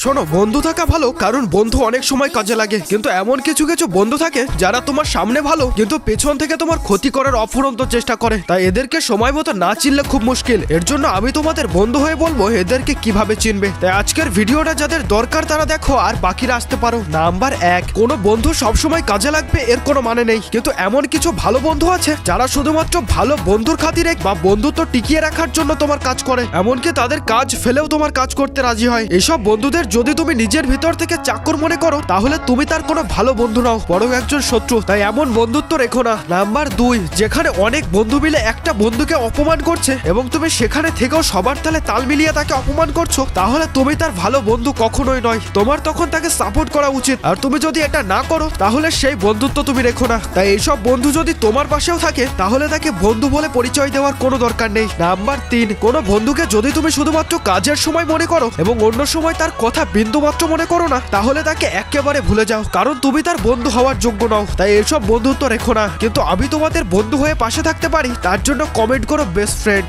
শোনো, বন্ধু থাকা ভালো, কারণ বন্ধু অনেক সময় কাজে লাগে, কিন্তু এমন কিছু কিছু বন্ধু থাকে যারা তোমার সামনে ভালো কিন্তু পেছন থেকে তোমার ক্ষতি করার অফুরন্ত চেষ্টা করে। তাই এদেরকে সময় মতো না চিনলে খুব মুশকিল। এর জন্য আমি তোমাদের বন্ধু হয়ে বলবো এদেরকে কিভাবে চিনবে। তাই আজকের ভিডিওটা যাদের দরকার তারা দেখো, আর বাকিরা আসতে পারো। নাম্বার 1, কোনো বন্ধু সবসময় কাজে লাগবে এর কোনো মানে নেই, কিন্তু এমন কিছু ভালো বন্ধু আছে যারা শুধুমাত্র ভালো বন্ধুর খাতিরে বা বন্ধুত্ব টিকিয়ে রাখার জন্য তোমার কাজ করে, এমনকি তাদের কাজ ফেলেও তোমার কাজ করতে রাজি হয়। এইসব বন্ধুদের যদি তুমি নিজের ভিতর থেকে চাকর মনে করো, তাহলে তুমি তার কোনো ভালো বন্ধু নাও, বরং একজন শত্রু। তাই এমন বন্ধুত্ব রেখো না। নাম্বার 2, যেখানে অনেক বন্ধু মিলে একটা বন্ধুকে অপমান করছে এবং তুমি সেখানে থেকেও সবার তালে তাল মিলিয়ে তাকে অপমান করছো, তাহলে তুমি তার ভালো বন্ধু কখনোই নয়। তোমার তখন তাকে সাপোর্ট করা উচিত, আর তুমি যদি এটা না করো তাহলে সেই বন্ধুত্ব তুমি রেখো না। তাই এইসব বন্ধু যদি তোমার পাশেও থাকে তাহলে তাকে বন্ধু বলে পরিচয় দেওয়ার কোনো দরকার নেই। নাম্বার 3, কোনো বন্ধুকে যদি তুমি শুধুমাত্র কাজের সময় মনে করো এবং অন্য সময় তার কথা বিন্দুমাত্র মনে করো না, তাহলে তাকে একেবারে ভুলে যাও, কারণ তুমি তার বন্ধু হওয়ার যোগ্য নও। তাই এসব বন্ধুত্ব রেখো না। কিন্তু আমি তোমাদের বন্ধু হয়ে পাশে থাকতে পারি, তার জন্য কমেন্ট করো বেস্ট ফ্রেন্ড।